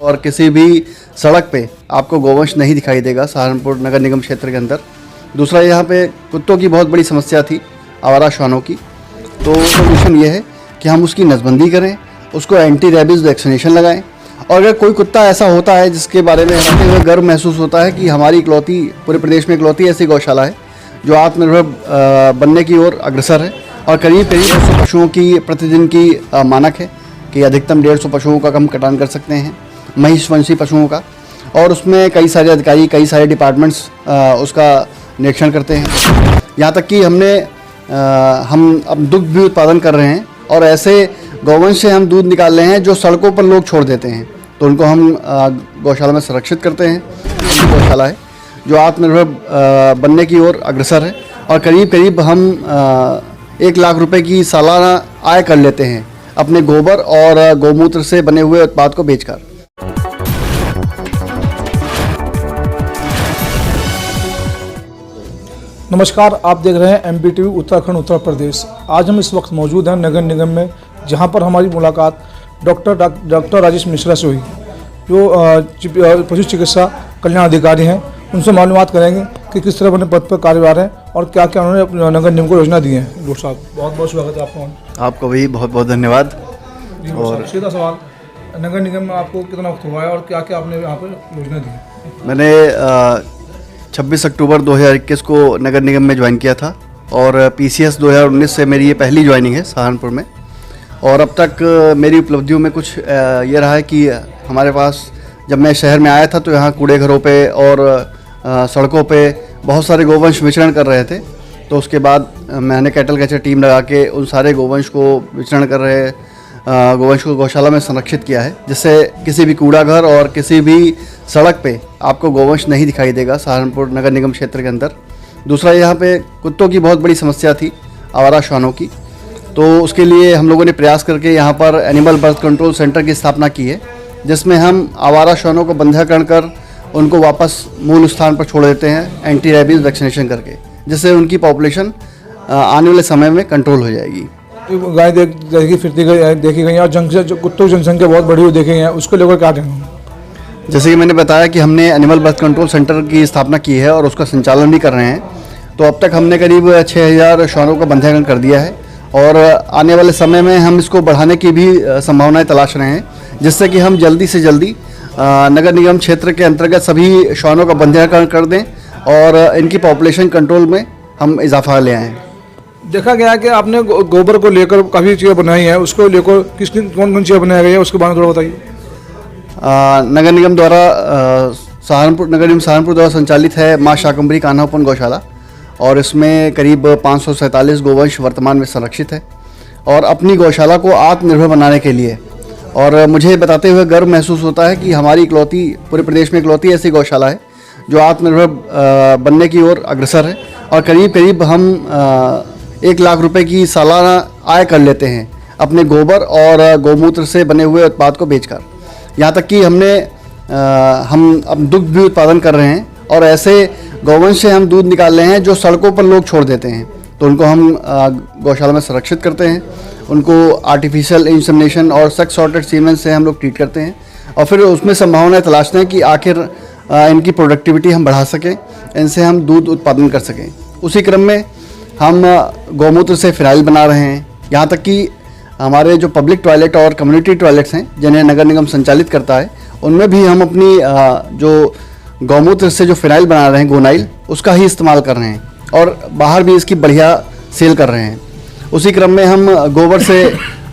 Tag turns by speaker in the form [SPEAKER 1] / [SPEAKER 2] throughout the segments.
[SPEAKER 1] और किसी भी सड़क पे आपको गोवंश नहीं दिखाई देगा सहारनपुर नगर निगम क्षेत्र के अंदर। दूसरा, यहाँ पे कुत्तों की बहुत बड़ी समस्या थी, आवारा श्वानों की। तो सोल्यूशन ये है कि हम उसकी नसबंदी करें, उसको एंटी रेबीज़ वैक्सीनेशन लगाएं। और अगर कोई कुत्ता ऐसा होता है जिसके बारे में हमें गर्व महसूस होता है कि हमारी इकलौती, पूरे प्रदेश में इकलौती ऐसी गौशाला है जो आत्मनिर्भर बनने की ओर अग्रसर है, और करीब 150 पशुओं की प्रतिदिन की मानक है कि अधिकतम 150 पशुओं का हम कटान कर सकते हैं, महिषवंशी पशुओं का। और उसमें कई सारे अधिकारी, कई सारे डिपार्टमेंट्स उसका निरीक्षण करते हैं। यहाँ तक कि हम अब दुग्ध भी उत्पादन कर रहे हैं, और ऐसे गौवंश से हम दूध निकाल रहे हैं जो सड़कों पर लोग छोड़ देते हैं, तो उनको हम गौशाला में संरक्षित करते हैं। गौशाला है जो आत्मनिर्भर बनने की ओर अग्रसर है, और करीब हम 1 लाख रुपए की सालाना आय कर लेते हैं अपने गोबर और गौमूत्र से बने हुए उत्पाद को बेचकर।
[SPEAKER 2] नमस्कार, आप देख रहे हैं MBTV उत्तराखंड उत्तर प्रदेश। आज हम इस वक्त मौजूद हैं नगर निगम में, जहां पर हमारी मुलाकात डॉक्टर राजेश मिश्रा से हुई, जो पशु चिकित्सा कल्याण अधिकारी हैं। उनसे मालूमात करेंगे कि किस तरह अपने पद पर कार्यभार हैं और क्या क्या उन्होंने नगर निगम को योजना दी है। डॉक्टर साहब, बहुत बहुत स्वागत है आपका।
[SPEAKER 1] आपको भी बहुत बहुत धन्यवाद।
[SPEAKER 2] और सीधा सवाल, नगर निगम में आपको कितना वक्त हुआ है और क्या क्या आपने यहाँ पर योजना दी है?
[SPEAKER 1] मैंने 26 अक्टूबर 2021 को नगर निगम में ज्वाइन किया था, और PCS 2019 से मेरी ये पहली ज्वाइनिंग है सहारनपुर में। और अब तक मेरी उपलब्धियों में कुछ ये रहा है कि हमारे पास, जब मैं शहर में आया था तो यहाँ कूड़े घरों पे और सड़कों पे बहुत सारे गोवंश विचरण कर रहे थे। तो उसके बाद मैंने कैटल कैचर टीम लगा के उन सारे गोवंश को विचरण कर रहे गोवंश को गौशाला में संरक्षित किया है, जिससे किसी भी कूड़ा घर और किसी भी सड़क पे आपको गोवंश नहीं दिखाई देगा सहारनपुर नगर निगम क्षेत्र के अंदर। दूसरा, यहाँ पे कुत्तों की बहुत बड़ी समस्या थी, आवारा श्वानों की। तो उसके लिए हम लोगों ने प्रयास करके यहाँ पर एनिमल बर्थ कंट्रोल सेंटर की स्थापना की है, जिसमें हम आवारा श्वानों को बंधीकरण कर उनको वापस मूल स्थान पर छोड़ देते हैं एंटी रेबीज़ वैक्सीनेशन करके, जिससे उनकी पॉपुलेशन आने वाले समय में कंट्रोल हो जाएगी।
[SPEAKER 2] गाय देखी गई और कुत्तों की जनसंख्या बहुत बड़ी हुई देखी गई है, उसको लेकर क्या कहेंगे?
[SPEAKER 1] जैसे कि मैंने बताया कि हमने एनिमल बर्थ कंट्रोल सेंटर की स्थापना की है और उसका संचालन भी कर रहे हैं। तो अब तक हमने करीब 6000 श्वानों का बंधीकरण कर दिया है, और आने वाले समय में हम इसको बढ़ाने की भी संभावनाएं तलाश रहे हैं, जिससे कि हम जल्दी से जल्दी नगर निगम क्षेत्र के अंतर्गत सभी श्वानों का बंधीकरण कर दें और इनकी पॉपुलेशन कंट्रोल में हम इजाफा ले आएँ।
[SPEAKER 2] देखा गया है कि आपने गोबर को लेकर काफ़ी चीज़ें बनाई हैं, उसको लेकर कौन कौन चीज़ें बनाई गई है, उसके बारे में थोड़ा बताइए।
[SPEAKER 1] नगर निगम द्वारा नगर निगम सहारनपुर द्वारा संचालित है माँ शाकंभरी कान्हा उपवन गौशाला, और इसमें करीब 547 गोवंश वर्तमान में संरक्षित है। और अपनी गौशाला को आत्मनिर्भर बनाने के लिए, और मुझे बताते हुए गर्व महसूस होता है कि हमारी इकलौती, पूरे प्रदेश में इकलौती ऐसी गौशाला है जो आत्मनिर्भर बनने की ओर अग्रसर है, और करीब हम 1 लाख रुपए की सालाना आय कर लेते हैं अपने गोबर और गौमूत्र से बने हुए उत्पाद को बेचकर। यहाँ तक कि हम अब दुग्ध भी उत्पादन कर रहे हैं, और ऐसे गौवंश से हम दूध निकाल रहे हैं जो सड़कों पर लोग छोड़ देते हैं, तो उनको हम गौशाला में संरक्षित करते हैं। उनको आर्टिफिशियल इंसेमिनेशन और सेक्स सॉर्टेड सीमेन से हम लोग ट्रीट करते हैं, और फिर उसमें संभावनाएं तलाशते हैं कि आखिर इनकी प्रोडक्टिविटी हम बढ़ा सकें, इनसे हम दूध उत्पादन कर सकें। उसी क्रम में हम गौमूत्र से फिनाइल बना रहे हैं। यहाँ तक कि हमारे जो पब्लिक टॉयलेट और कम्युनिटी टॉयलेट्स हैं जिन्हें नगर निगम संचालित करता है, उनमें भी हम अपनी जो गौमूत्र से जो फिनाइल बना रहे हैं, गोनाइल, उसका ही इस्तेमाल कर रहे हैं, और बाहर भी इसकी बढ़िया सेल कर रहे हैं। उसी क्रम में हम गोबर से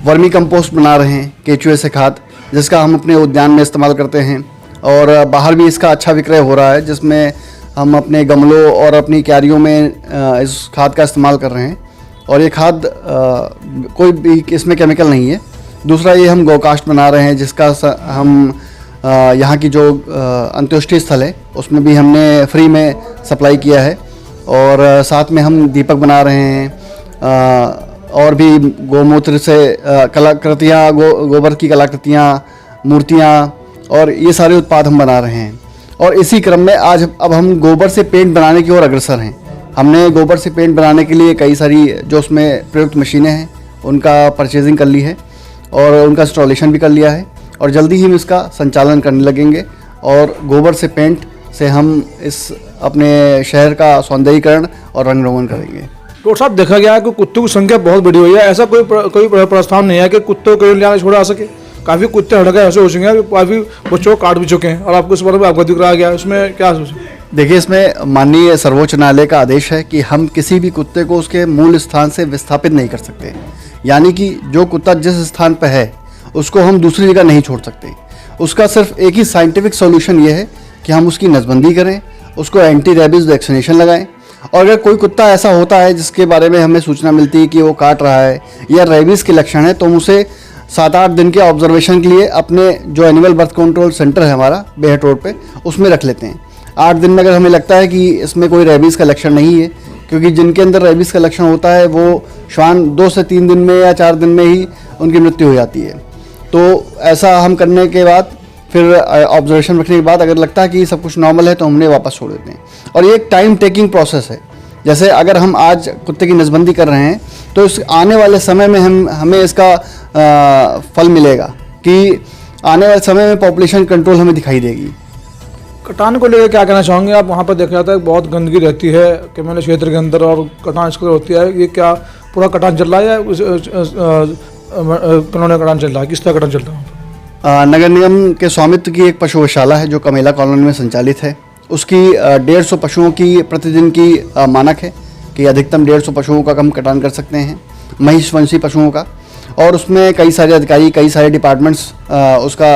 [SPEAKER 1] वर्मी कंपोस्ट बना रहे हैं, केचुए से खाद, जिसका हम अपने उद्यान में इस्तेमाल करते हैं, और बाहर भी इसका अच्छा विक्रय हो रहा है, जिसमें हम अपने गमलों और अपनी क्यारियों में इस खाद का इस्तेमाल कर रहे हैं। और ये खाद कोई भी इसमें केमिकल नहीं है। दूसरा, ये हम गौकाष्ठ बना रहे हैं, जिसका हम यहाँ की जो अंत्येष्टि स्थल है उसमें भी हमने फ्री में सप्लाई किया है। और साथ में हम दीपक बना रहे हैं, और भी गौमूत्र से कलाकृतियाँ, गोबर की कलाकृतियाँ, मूर्तियाँ, और ये सारे उत्पाद हम बना रहे हैं। और इसी क्रम में अब हम गोबर से पेंट बनाने की ओर अग्रसर हैं। हमने गोबर से पेंट बनाने के लिए कई सारी जो उसमें प्रयुक्त मशीनें हैं उनका परचेजिंग कर ली है, और उनका इंस्टॉलेशन भी कर लिया है। और जल्दी ही हम इसका संचालन करने लगेंगे और गोबर से पेंट से हम इस अपने शहर का सौंदर्यीकरण और रंग रोगन करेंगे।
[SPEAKER 2] डॉक्टर साहब, देखा गया है कि कुत्तों की संख्या बहुत बड़ी हुई है। ऐसा कोई प्रस्ताव नहीं है कि कुत्तों को ले छोड़ा जा सके? काफ़ी कुत्ते हड़के ऐसे हो चुके हैं, काफ़ी बच्चों को काट भी चुके हैं और आपको इस बारे में अवगत कराया गया है, इसमें क्या सोचें?
[SPEAKER 1] देखिए, इसमें माननीय सर्वोच्च न्यायालय का आदेश है कि हम किसी भी कुत्ते को उसके मूल स्थान से विस्थापित नहीं कर सकते। यानी कि जो कुत्ता जिस स्थान पर है उसको हम दूसरी जगह नहीं छोड़ सकते। उसका सिर्फ एक ही साइंटिफिक सॉल्यूशन ये है कि हम उसकी नसबंदी करें, उसको एंटी रेबीज़ वैक्सीनेशन लगाएं। और अगर कोई कुत्ता ऐसा होता है जिसके बारे में हमें सूचना मिलती है कि वो काट रहा है या रेबीज़ के लक्षण है, तो हम उसे 7-8 दिन के ऑब्जर्वेशन के लिए अपने जो एनिमल बर्थ कंट्रोल सेंटर है हमारा बेहट रोड पे, उसमें रख लेते हैं। 8 दिन में अगर हमें लगता है कि इसमें कोई रेबीज़ का लक्षण नहीं है, क्योंकि जिनके अंदर रेबीज़ का लक्षण होता है वो श्वान 2 से 3 दिन में या 4 दिन में ही उनकी मृत्यु हो जाती है। तो ऐसा हम करने के बाद फिर ऑब्जर्वेशन रखने के बाद अगर लगता है कि सब कुछ नॉर्मल है तो हमने वापस छोड़ देते हैं। और ये एक टाइम टेकिंग प्रोसेस है। जैसे अगर हम आज कुत्ते की नसबंदी कर रहे हैं तो इस आने वाले समय में हमें इसका फल मिलेगा कि आने वाले समय में पॉपुलेशन कंट्रोल हमें दिखाई देगी।
[SPEAKER 2] कटान को लेकर क्या कहना चाहोगे आप? वहाँ पर देखा जाता है बहुत गंदगी रहती है कैमल क्षेत्र के अंदर और कटान इसको होती है। ये क्या पूरा कटान चल रहा है या कॉलोनी कटान चल रहा है? किस तरह कटान चल रहा है?
[SPEAKER 1] नगर निगम के स्वामित्व की एक पशुशाला है जो कमेला कॉलोनी में संचालित है। उसकी 150 पशुओं की प्रतिदिन की मानक है कि अधिकतम 150 पशुओं का हम कटान कर सकते हैं, महिषवंशी पशुओं का। और उसमें कई सारे अधिकारी, कई सारे डिपार्टमेंट्स उसका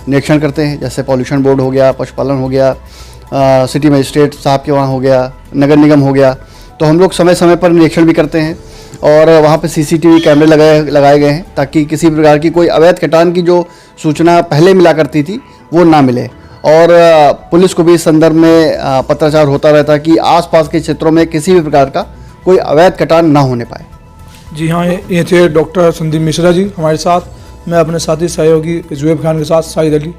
[SPEAKER 1] निरीक्षण करते हैं, जैसे पॉल्यूशन बोर्ड हो गया, पशुपालन हो गया, सिटी मजिस्ट्रेट साहब के वहाँ हो गया, नगर निगम हो गया। तो हम लोग समय समय पर निरीक्षण भी करते हैं और वहाँ पे CCTV कैमरे लगाए गए हैं ताकि किसी प्रकार की कोई अवैध कटान की जो सूचना पहले मिला करती थी वो ना मिले। और पुलिस को भी इस संदर्भ में पत्राचार होता रहता है कि आसपास के क्षेत्रों में किसी भी प्रकार का कोई अवैध कटान ना होने पाए।
[SPEAKER 2] जी हाँ, ये थे डॉक्टर संदीप मिश्रा जी हमारे साथ। मैं अपने साथी सहयोगी जुएब खान के साथ शाहिद अली।